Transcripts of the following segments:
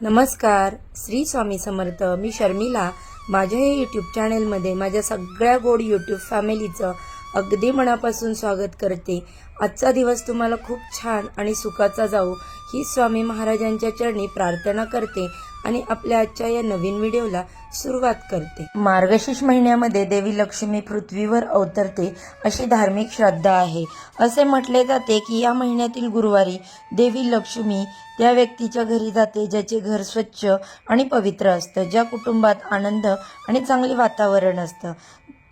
नमस्कार, श्री स्वामी समर्थ. मी शर्मिला. माझ्या हे यूट्यूब चॅनलमध्ये माझ्या सगळ्या गोड यूट्यूब फॅमिलीचं अगदी मनापासून स्वागत करते. आजचा दिवस तुम्हाला खूप छान आणि सुखाचा जाऊ ही स्वामी महाराजांच्या चरणी प्रार्थना करते आणि आपल्या आजच्या या नवीन व्हिडिओला सुरुवात करते. मार्गशीर्ष महिन्यामध्ये देवी लक्ष्मी पृथ्वीवर अवतरते अशी धार्मिक श्रद्धा आहे. असे म्हटले जाते की या महिन्यातील गुरुवारी देवी लक्ष्मी त्या व्यक्तीच्या घरी जाते ज्याचे घर स्वच्छ आणि पवित्र असतं, ज्या कुटुंबात आनंद आणि चांगले वातावरण असतं,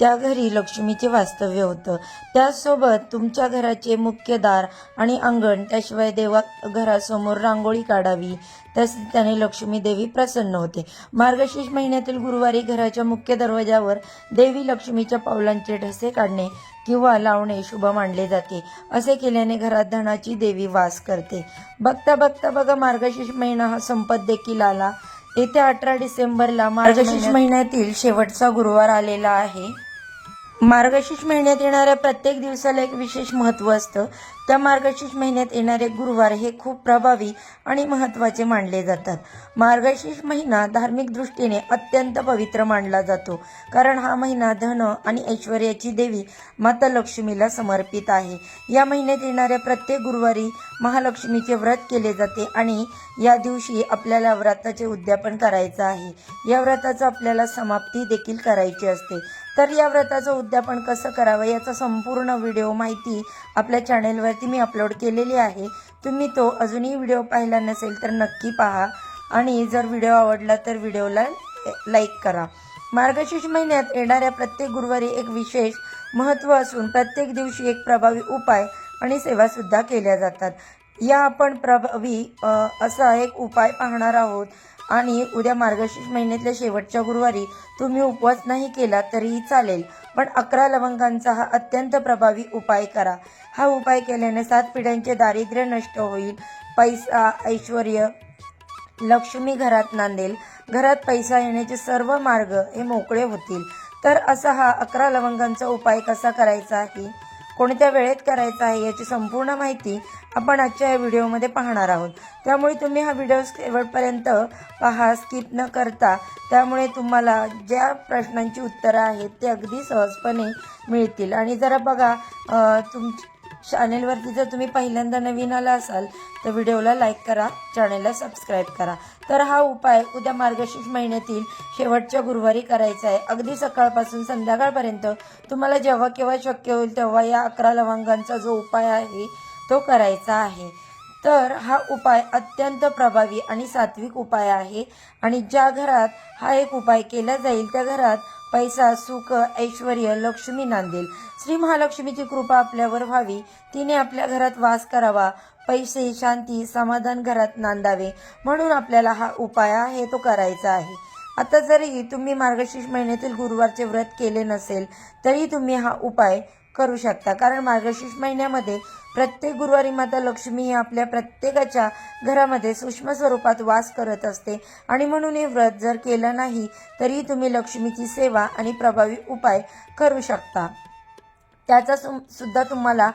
त्या घरी लक्ष्मीचे वास्तव्य होतं. त्याचसोबत तुमच्या घराचे मुख्य दार आणि अंगण, त्याशिवाय देवा घरासमोर रांगोळी काढावी, तसेच त्याने लक्ष्मी देवी प्रसन्न होते. मार्गशीर्ष महिन्यातील गुरुवारी घराच्या मुख्य दरवाजावर देवी लक्ष्मीच्या पावलांचे ठसे काढणे किंवा लावणे शुभ मानले जाते. असे केल्याने घरात धनाची देवी वास करते. बघता बघता बघा मार्गशीर्ष महिना हा संपत देखील आला. येत्या 18 डिसेंबरला मार्गशीर्ष महिन्यातील शेवटचा गुरुवार आलेला आहे. मार्गशीर्ष महिन्यात येणाऱ्या प्रत्येक दिवसाला एक विशेष महत्त्व असतं. त्या मार्गशीर्ष महिन्यात येणारे गुरुवार हे खूप प्रभावी आणि महत्त्वाचे मानले जातात. मार्गशीर्ष महिना धार्मिक दृष्टीने अत्यंत पवित्र मानला जातो, कारण हा महिना धन आणि ऐश्वर्याची देवी माता लक्ष्मीला समर्पित आहे. या महिन्यात येणाऱ्या प्रत्येक गुरुवारी महालक्ष्मीचे व्रत केले जाते आणि या दिवशी आपल्याला व्रताचे उद्यापन करायचं आहे. या व्रताचं आपल्याला समाप्ती देखील करायची असते. तर या व्रताचं उद्यापन कसं करावं याचा संपूर्ण व्हिडिओ माहिती आपल्या चॅनेलवरती मी अपलोड केलेली आहे. तुम्ही तो अजूनही व्हिडिओ पाहिला नसेल तर नक्की पहा आणि जर व्हिडिओ आवडला तर व्हिडिओला लाईक करा. मार्गशीर्ष महिन्यात येणाऱ्या प्रत्येक गुरुवारी एक विशेष महत्त्व असून प्रत्येक दिवशी एक प्रभावी उपाय आणि सेवासुद्धा केल्या जातात. या आपण प्रभावी असा एक उपाय पाहणार आहोत. आणि उद्या मार्गशीर्ष महिन्यातल्या शेवटच्या गुरुवारी तुम्ही उपवास नाही केला तरीही चालेल, पण 11 लवंगांचा हा अत्यंत प्रभावी उपाय करा. हा उपाय केल्याने 7 पिढ्यांचे दारिद्र्य नष्ट होईल, पैसा, ऐश्वर्य, लक्ष्मी घरात नांदेल, घरात पैसा येण्याचे सर्व मार्ग हे मोकळे होतील. तर असा हा 11 लवंगांचा उपाय कसा करायचा आहे, कोणत्या वेळेत करायचा आहे याची संपूर्ण माहिती आपण आजच्या या व्हिडिओमध्ये पाहणार आहोत. त्यामुळे तुम्ही हा व्हिडिओ शेवटपर्यंत पहा, स्किप न करता. त्यामुळे तुम्हाला ज्या प्रश्नांची उत्तरं आहेत ते अगदी सहजपणे मिळतील. आणि जरा बघा, चॅनेलवरती जर तुम्ही पहिल्यांदा नवीन आला असाल तर व्हिडिओला लाईक करा, चॅनेलला सबस्क्राईब करा. तर हा उपाय उद्या मार्गशीर्ष महिन्यातील शेवटच्या गुरुवारी करायचा आहे. अगदी सकाळपासून संध्याकाळपर्यंत तुम्हाला जेव्हा केव्हा शक्य होईल तेव्हा या 11 लवंगांचा जो उपाय आहे तो करायचा आहे. तर हा उपाय अत्यंत प्रभावी आणि सात्विक उपाय आहे आणि ज्या घरात हा एक उपाय केला जाईल त्या घरात पैसा, सुख, ऐश्वर्य, लक्ष्मी नांदेल. श्री महालक्ष्मीची कृपा आपल्यावर व्हावी, तिने आपल्या घरात वास करावा, पैसे, शांती, समाधान घरात नांदावे, म्हणून आपल्याला हा उपाय आहे तो करायचा आहे. आता जरी तुम्ही मार्गशीर्ष महिन्यातील गुरुवारचे व्रत केले नसेल तरी तुम्ही हा उपाय करू शकता, कारण मार्गशीर्ष महिन्यामध्ये प्रत्येक गुरुवारी माता लक्ष्मी ही आपल्या प्रत्येकाच्या घरामध्ये सूक्ष्म स्वरूपात वास करत असते आणि म्हणून हे व्रत जर केलं नाही तरी तुम्ही लक्ष्मीची सेवा आणि प्रभावी उपाय करू शकता. त्याचा सुद्धा तुम्हाला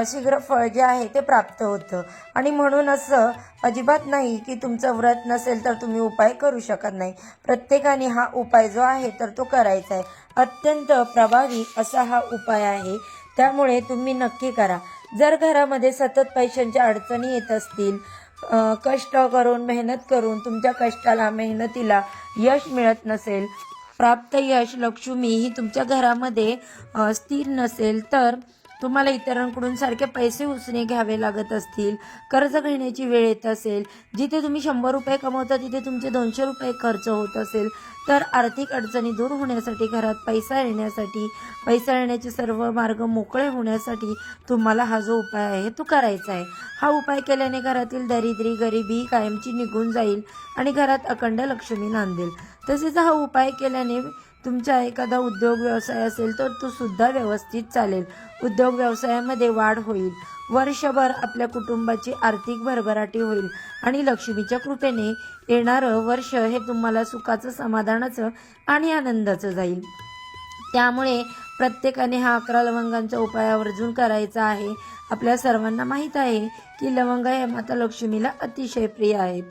शीघ्र फळ जे आहे ते प्राप्त होतं. आणि म्हणून असं अजिबात नाही की तुमचं व्रत नसेल तर तुम्ही उपाय करू शकत नाही. प्रत्येकाने हा उपाय जो आहे तर तो करायचा आहे. अत्यंत प्रभावी असा हा उपाय आहे, त्यामुळे तुम्ही नक्की करा. जर घरामध्ये सतत पैशांच्या अडचणी येत असतील, कष्ट करून मेहनत करून तुमच्या कष्टाला, मेहनतीला यश मिळत नसेल, प्राप्त यश, लक्ष्मी ही तुमच्या घरामध्ये स्थिर नसेल, तर तुम्हाला इतरांकडून सारखे पैसे उसने घ्यावे लागत असतील, कर्ज घेण्याची वेळ येत असेल, जिथे तुम्ही 100 रुपये कमवता तिथे तुमचे 200 रुपये खर्च होत असेल, तर आर्थिक अडचणी दूर होण्यासाठी, घरात पैसा येण्यासाठी, पैसा येण्याचे सर्व मार्ग मोकळे होण्यासाठी तुम्हाला हा जो उपाय आहे तो करायचा आहे. हा उपाय केल्याने घरातील दारिद्र्य, गरिबी कायमची निघून जाईल आणि घरात अखंड लक्ष्मी नांदेल. तसेच हा उपाय केल्याने तुमचा एखादा उद्योग व्यवसाय असेल तर तो सुद्धा व्यवस्थित चालेल. उद्योग व्यवसायामध्ये वाढ होईल. वर्षभर आपल्या कुटुंबाची आर्थिक भरभराटी होईल आणि लक्ष्मीच्या कृपेने येणारं वर्ष हे तुम्हाला सुखाचं, समाधानाचं आणि आनंदाचं जाईल. त्यामुळे प्रत्येकाने हा 11 लवंगांचा उपाय आवर्जून करायचा आहे. आपल्या सर्वांना माहीत आहे की लवंग हे माता लक्ष्मीला अतिशय प्रिय आहेत.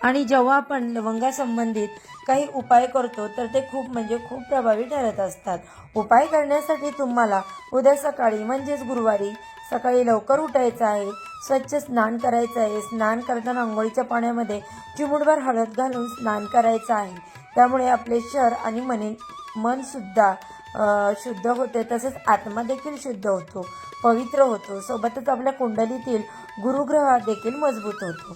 आणि जेव्हा आपण लवंगासंबंधित काही उपाय करतो तर ते खूप प्रभावी ठरत असतात. उपाय करण्यासाठी तुम्हाला उद्या सकाळी म्हणजेच गुरुवारी सकाळी लवकर उठायचं आहे, स्वच्छ स्नान करायचं आहे. स्नान करताना अंघोळीच्या पाण्यामध्ये चिमूटभर हळद घालून स्नान करायचं आहे. त्यामुळे आपले शरीर आणि मनसुद्धा शुद्ध होते, तसेच आत्मा देखील शुद्ध होतो, पवित्र होतो. सोबतच आपल्या कुंडलीतील गुरुग्रह देखील मजबूत होतो.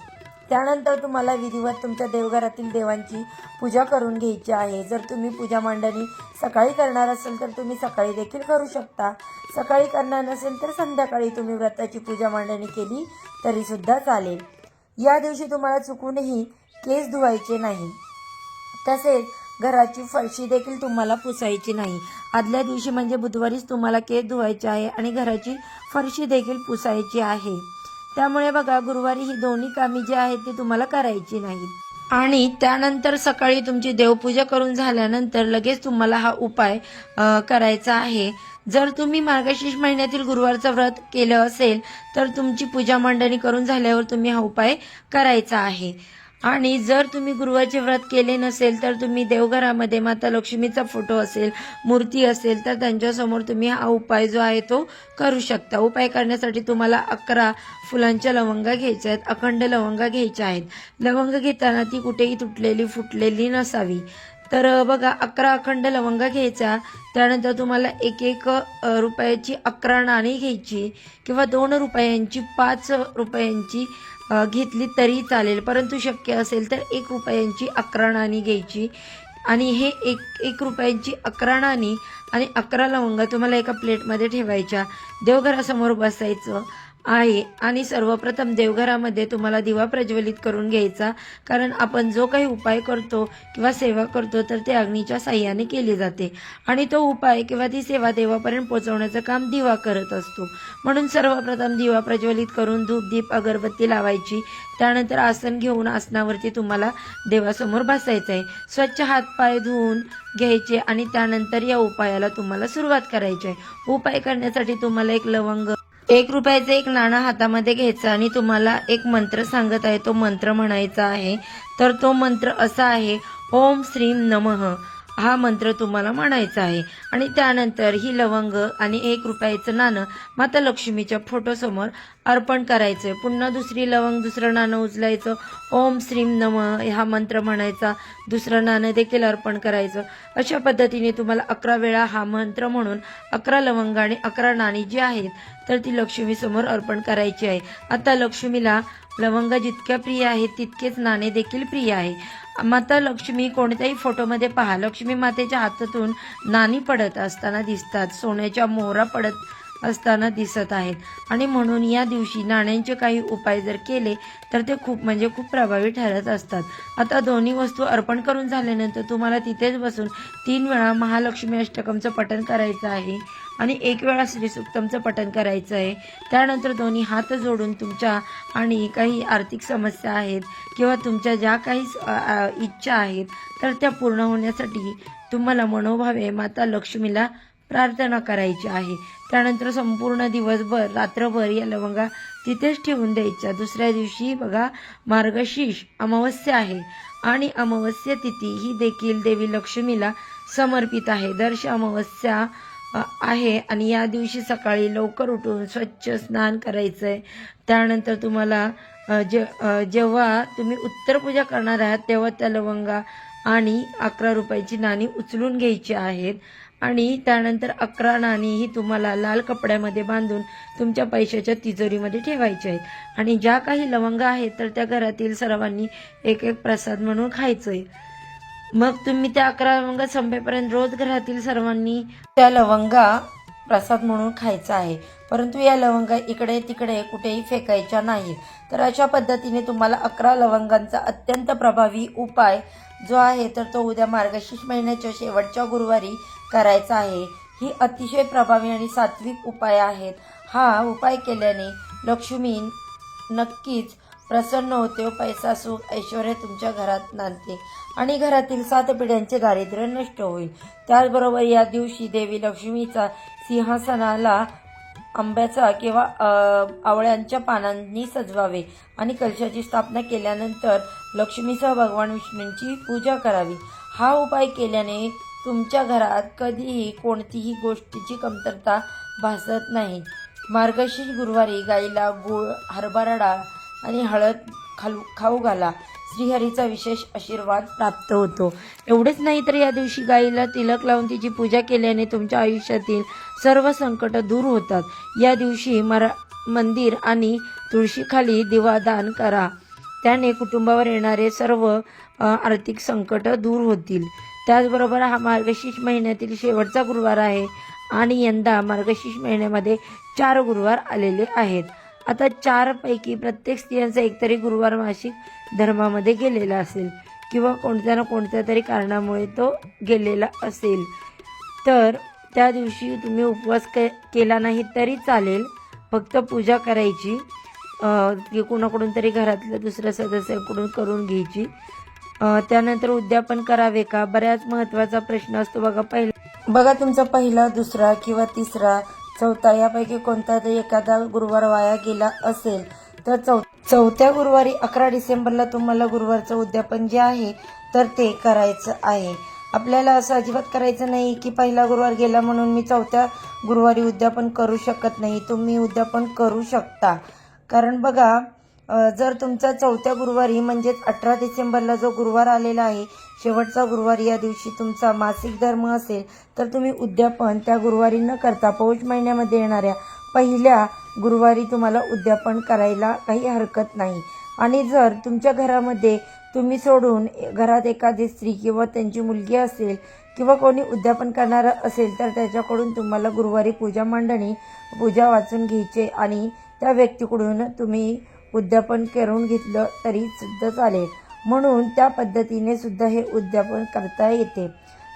त्यानंतर तुम्हाला विधिवत तुमच्या देवघरातील देवांची पूजा करून घ्यायची आहे. जर तुम्ही पूजा मांडणी सकाळी करणार असेल तर तुम्ही सकाळी देखील करू शकता. सकाळी करणार नसेल तर संध्याकाळी तुम्ही व्रताची पूजा मांडणी केली तरीसुद्धा चालेल. या दिवशी तुम्हाला चुकूनही केस धुवायचे नाही, तसेच घराची फरशी देखील तुम्हाला पुसायची नाही. आदल्या दिवशी म्हणजे बुधवारीच तुम्हाला केस धुवायचे आहे आणि घराची फरशी देखील पुसायची आहे. त्यामुळे बघा, गुरुवारी ही दोन्ही कामे जी आहेत ती तुम्हाला करायची नाहीत. आणि त्यानंतर सकाळी तुमची देवपूजा करून झाल्यानंतर लगेच तुम्हाला हा उपाय करायचा आहे. जर तुम्ही मार्गशीर्ष महिन्यातील गुरुवारचं व्रत केलं असेल तर तुमची पूजा मांडणी करून झाल्यावर तुम्ही हा उपाय करायचा आहे. आणि जर तुम्ही गुरुवारचे व्रत केले नसेल तर तुम्ही देवघरामध्ये माता लक्ष्मीचा फोटो असेल, मूर्ती असेल तर त्यांच्यासमोर तुम्ही हा उपाय जो आहे तो करू शकता. उपाय करण्यासाठी तुम्हाला 11 फुलांच्या लवंगा घ्यायच्या आहेत, अखंड लवंगा घ्यायच्या आहेत. लवंग घेताना ती कुठेही तुटलेली फुटलेली नसावी. तर बघा, 11 अखंड लवंगा घ्यायच्या. त्यानंतर तुम्हाला 1 रुपयाची 11 नाणी घ्यायची किंवा 2 रुपयांची, 5 रुपयांची घेतली तरी चालेल, परंतु शक्य असेल तर 1 रुपयांची 11 नाणी घ्यायची. आणि हे 1 रुपयांची 11 नाणी आणि 11 लवंगा तुम्हाला एका प्लेटमध्ये ठेवायच्या. देवघरासमोर बसायचं आहे आणि सर्वप्रथम देवघरामध्ये तुम्हाला दिवा प्रज्वलित करून घ्यायचा, कारण आपण जो काही उपाय करतो किंवा सेवा करतो तर ते अग्नीच्या साह्याने केली जाते आणि तो उपाय किंवा ती सेवा देवापर्यंत पोहोचवण्याचं काम दिवा करत असतो. म्हणून सर्वप्रथम दिवा प्रज्वलित करून धूप दीप अगरबत्ती लावायची. त्यानंतर आसन घेऊन आसनावरती तुम्हाला देवासमोर बसायचं आहे. स्वच्छ हातपाय धुवून घ्यायचे आणि त्यानंतर या उपायाला तुम्हाला सुरुवात करायची आहे. उपाय करण्यासाठी तुम्हाला 1 लवंग, 1 रुपयाचं 1 नाणं हातामध्ये घ्यायचं आणि तुम्हाला एक मंत्र सांगत आहे, तो मंत्र म्हणायचा आहे. तर तो मंत्र असा आहे, ओम श्रीम नमः. हा मंत्र तुम्हाला म्हणायचा आहे आणि त्यानंतर ही लवंग आणि 1 रुपयाचं नाणं माता लक्ष्मीच्या फोटोसमोर अर्पण करायचं. पुन्हा दुसरी लवंग, दुसरं नाणं उचलायचं, ओम श्रीम नमः हा मंत्र म्हणायचा, दुसरं नाणं देखील अर्पण करायचं. अशा पद्धतीने तुम्हाला 11 वेळा हा मंत्र म्हणून 11 लवंग आणि 11 नाणी जी आहेत तर ती लक्ष्मीसमोर अर्पण करायची आहे. आता लक्ष्मीला लवंग जितक्या प्रिय आहेत तितकेच नाणे देखील प्रिय आहे. माता लक्ष्मी कोणत्याही फोटोमध्ये पहा, लक्ष्मी मातेच्या हातातून नाणी पडत असताना दिसतात, सोन्याच्या मोहरा पडत असताना दिसत आहेत. आणि म्हणून या दिवशी नाण्यांचे काही उपाय जर केले तर ते खूप प्रभावी ठरत असतात. आता दोन्ही वस्तू अर्पण करून झाल्यानंतर तुम्हाला तिथेच बसून 3 वेळा महालक्ष्मी अष्टकमचं पठण करायचं आहे आणि 1 वेळा श्रीसूक्तमचं पठण करायचं आहे. त्यानंतर दोन्ही हात जोडून तुमच्या आणि काही आर्थिक समस्या आहेत किंवा तुमच्या ज्या काही इच्छा आहेत तर त्या पूर्ण होण्यासाठी तुम्हाला मनोभावे माता लक्ष्मीला प्रार्थना करायची आहे. त्यानंतर संपूर्ण दिवसभर रात्रभर या लवंगा तिथेच ठेवून द्यायच्या. दुसऱ्या दिवशी बघा, मार्गशीर्ष अमावस्या आहे आणि अमावस्या तिथी ही देखील देवी लक्ष्मीला समर्पित आहे. दर्श अमावस्या आहे आणि या दिवशी सकाळी लवकर उठून स्वच्छ स्नान करायचं आहे. त्यानंतर तुम्हाला जेव्हा तुम्ही उत्तर पूजा करणार आहात तेव्हा त्या लवंगा आणि 11 रुपयाची नाणी उचलून घ्यायची आहेत आणि त्यानंतर 11 नाणी ही तुम्हाला लाल कपड्यामध्ये बांधून तुमच्या पैशाच्या तिजोरीमध्ये ठेवायच्या आहेत. आणि ज्या काही लवंगा आहेत तर त्या घरातील सर्वांनी 1 प्रसाद म्हणून खायचं आहे. मग तुम्ही त्या 11 लवंगा संपेपर्यंत रोज घरातील सर्वांनी त्या लवंगा प्रसाद म्हणून खायचा आहे, परंतु या लवंगा इकडे तिकडे कुठेही फेकायच्या नाहीत. तर अशा पद्धतीने तुम्हाला 11 लवंगांचा अत्यंत प्रभावी उपाय जो आहे तर तो उद्या मार्गशीर्ष महिन्याच्या शेवटच्या गुरुवारी करायचा आहे. ही अतिशय प्रभावी आणि सात्विक उपाय आहेत. हा उपाय केल्याने लक्ष्मी नक्कीच प्रसन्न होते व पैसा सुख ऐश्वर्य तुमच्या घरात नांदते आणि घरातील 7 पिढ्यांचे दारिद्र्य नष्ट होईल. त्याचबरोबर या दिवशी देवी लक्ष्मीचा सिंहासनाला आंब्याचा किंवा आवळ्यांच्या पानांनी सजवावे आणि कलशाची स्थापना केल्यानंतर लक्ष्मीसह भगवान विष्णूंची पूजा करावी। हा उपाय केल्याने तुमच्या घरात कधीही कोणतीही गोष्टीची कमतरता भासत नाही। मार्गशीर्ष गुरुवारी गाईला गूळ, हरभरा डाळ आणि हळद खाऊ घाला। श्रीहरीचा विशेष आशीर्वाद प्राप्त होतो। एवढेच नाही तर या दिवशी गाईला तिलक लावून तिची पूजा केल्याने तुमच्या आयुष्यातील सर्व संकट दूर होतात। या दिवशी मंदिर आणि तुळशीखाली दिवादान करा, त्याने कुटुंबावर येणारे सर्व आर्थिक संकट दूर होतील। त्याचबरोबर हा मार्गशीर्ष महिन्यातील शेवटचा गुरुवार आहे आणि यंदा मार्गशीर्ष महिन्यामध्ये 4 गुरुवार आलेले आहेत। आता 4 पैकी प्रत्येक स्त्रियांचा एकतरी गुरुवार मासिक धर्मामध्ये गेलेला असेल किंवा कोणत्या ना कोणत्या तरी कारणामुळे तो गेलेला असेल, तर त्या दिवशी तुम्ही उपवास केला नाही तरी चालेल, फक्त पूजा करायची, कुणाकडून तरी घरातल्या दुसऱ्या सदस्यांकडून करून घ्यायची। त्यानंतर उद्यापन करावे का, बऱ्याच महत्त्वाचा प्रश्न असतो बघा तुमचा पहिला, दुसरा किंवा तिसरा, चौथा यापैकी कोणता तरी एखादा गुरुवार वाया गेला असेल तर चौथ्या गुरुवारी 11 डिसेंबरला तुम्हाला गुरुवारचं उद्यापन जे आहे तर ते करायचं आहे। आपल्याला असं अजिबात करायचं नाही की पहिला गुरुवार गेला म्हणून मी चौथ्या गुरुवारी उद्यापन करू शकत नाही। तुम्ही उद्यापन करू शकता, कारण बघा जर तुमचा चौथ्या गुरुवारी म्हणजेच 18 डिसेंबरला जो गुरुवार आलेला आहे, शेवटचा गुरुवार, या दिवशी तुमचा मासिक धर्म असेल तर तुम्ही उद्यापन त्या गुरुवारी न करता पौष महिन्यामध्ये येणाऱ्या पहिल्या गुरुवारी तुम्हाला उद्यापन करायला काही हरकत नाही। आणि जर तुमच्या घरामध्ये तुम्ही सोडून घरात एखादी स्त्री किंवा त्यांची मुलगी असेल किंवा कोणी उद्यापन करणारं असेल तर त्याच्याकडून तुम्हाला गुरुवारी पूजा वाचून घ्यायचे आणि त्या व्यक्तीकडून तुम्ही उद्यापन करून घेतलं तरी सुद्धा चालेल। म्हणून त्या पद्धतीने सुद्धा हे उद्यापन करता येते।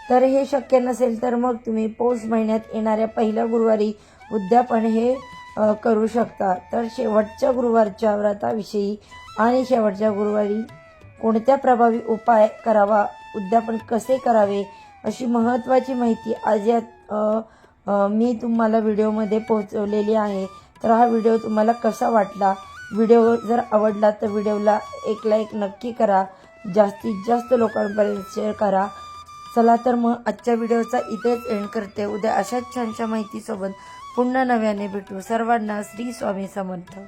तर हे शक्य नसेल तर मग तुम्ही पौष महिन्यात येणाऱ्या पहिल्या गुरुवारी उद्यापन हे करू शकता। तर शेवटच्या गुरुवारच्या व्रताविषयी आणि शेवटच्या गुरुवारी कोणत्या प्रभावी उपाय करावा, उद्यापन कसे करावे, अशी महत्त्वाची माहिती आज मी तुम्हाला व्हिडिओमध्ये पोहोचवलेली आहे। तर हा व्हिडिओ तुम्हाला कसा वाटला, व्हिडिओ जर आवडला तर व्हिडिओला एक लाईक नक्की करा, जास्तीत जास्त लोकांपर्यंत शेअर करा। चला तर मग आजच्या व्हिडिओचा इथेच एंड करते। उद्या अशाच छानशा माहितीसोबत पुन्हा नव्याने भेटू। सर्वांना श्री स्वामी समर्थ।